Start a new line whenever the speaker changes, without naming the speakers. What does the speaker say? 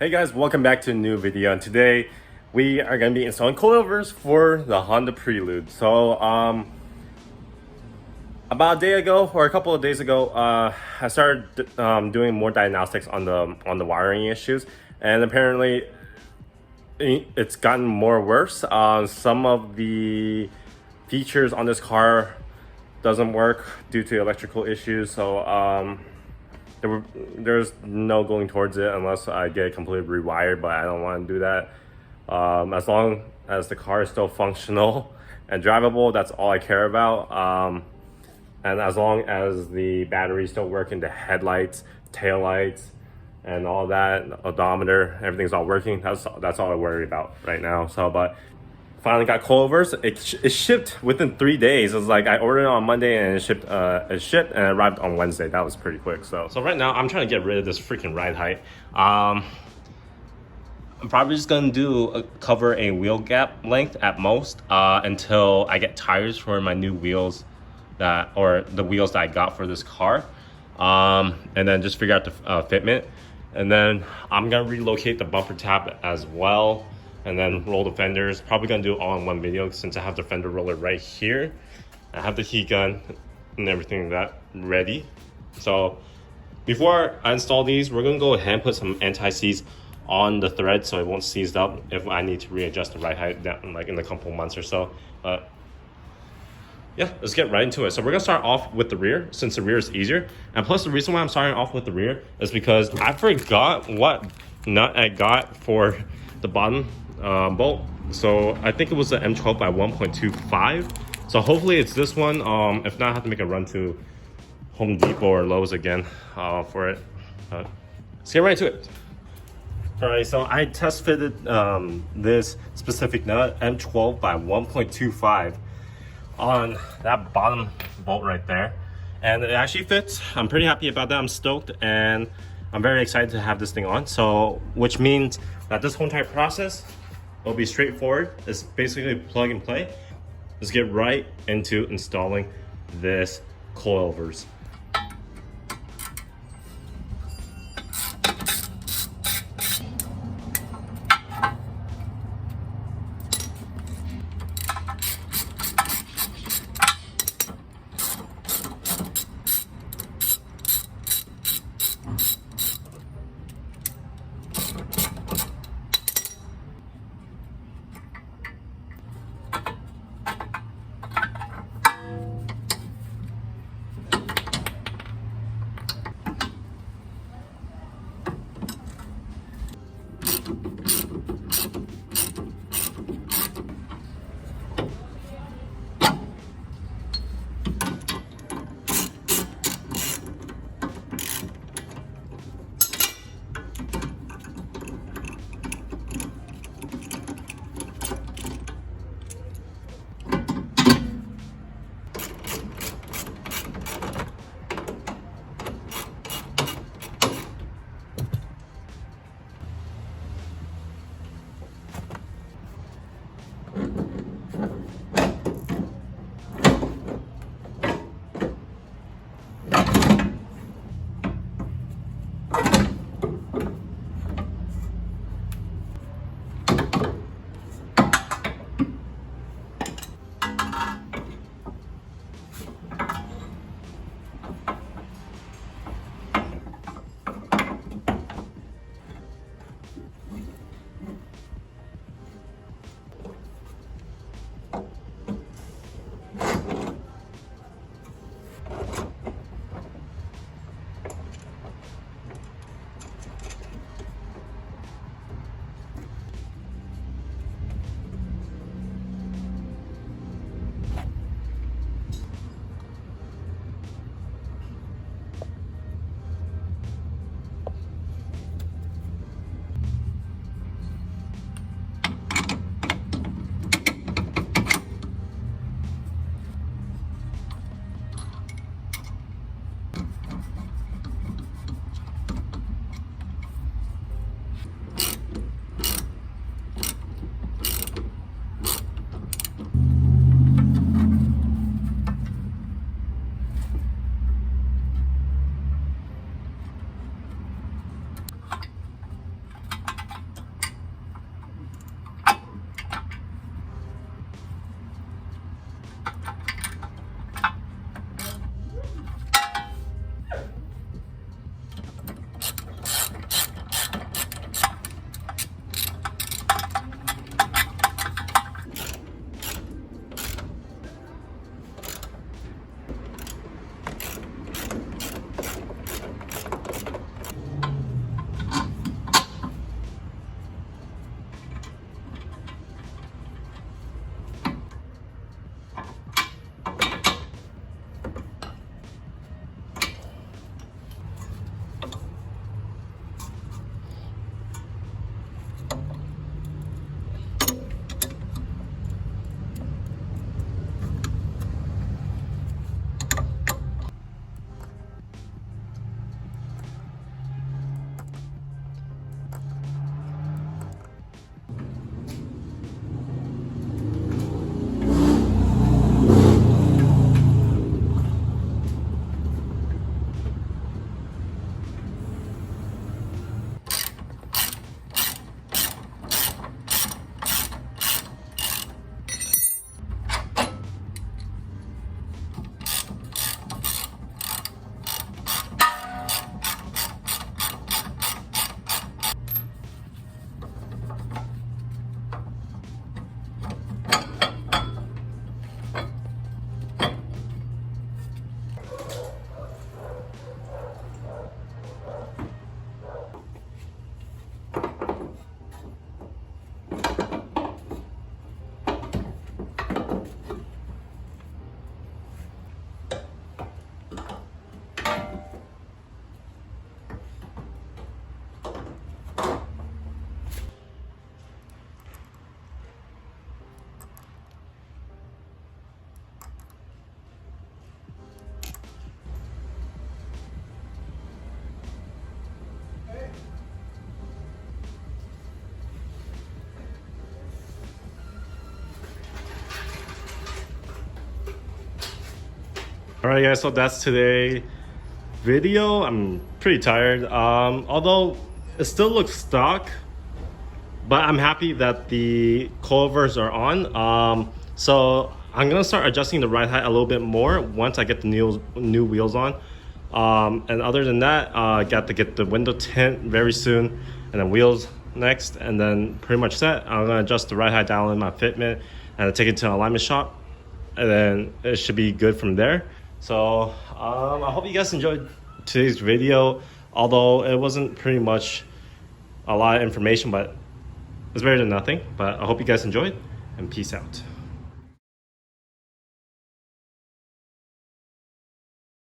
Hey guys, welcome back to a new video, and today we are going to be installing coilovers for the Honda Prelude. So about a day ago or a couple of days ago, I started doing more diagnostics on the wiring issues, and apparently it's gotten more worse. Some of the features on this car doesn't work due to electrical issues, so there's no going towards it unless I get it completely rewired, but I don't want to do that. As long as the car is still functional and drivable, that's all I care about. And as long as the batteries still work in the headlights, taillights, and all that, odometer, everything's all working, that's all I worry about right now. So, but finally got coilovers. It shipped within 3 days. It was like I ordered it on Monday and it shipped and it arrived on Wednesday. That was pretty quick. So right now I'm trying to get rid of this freaking ride height. I'm probably just gonna cover a wheel gap length at most until I get tires for my new wheels or the wheels that I got for this car, and then just figure out the fitment, and then I'm gonna relocate the bumper tab as well, and then roll the fenders. Probably gonna do it all in one video since I have the fender roller right here. I have the heat gun and everything that ready. So before I install these, we're gonna go ahead and put some anti-seize on the thread so it won't seize up if I need to readjust the ride height down, like in a couple months or so. Yeah, let's get right into it. So we're gonna start off with the rear since the rear is easier. And plus the reason why I'm starting off with the rear is because I forgot what nut I got for the bottom bolt. So I think it was the M12 by 1.25. So hopefully it's this one. If not, I have to make a run to Home Depot or Lowe's again for it. Let's get right into it. All right, so I test fitted this specific nut, M12 by 1.25, on that bottom bolt right there, and it actually fits. I'm pretty happy about that. I'm stoked, and I'm very excited to have this thing on. So which means that this whole entire process will be straightforward. It's basically plug and play. Let's get right into installing this coilovers. Alright guys, so that's today's video. I'm pretty tired. Although it still looks stock, but I'm happy that the coilovers are on. So I'm gonna start adjusting the ride height a little bit more once I get the new wheels on. And other than that, I got to get the window tint very soon, and then wheels next, and then pretty much set. I'm gonna adjust the ride height down in my fitment and take it to an alignment shop, and then it should be good from there. So I hope you guys enjoyed today's video, although it wasn't pretty much a lot of information, but it's better than nothing. But I hope you guys enjoyed, and peace out.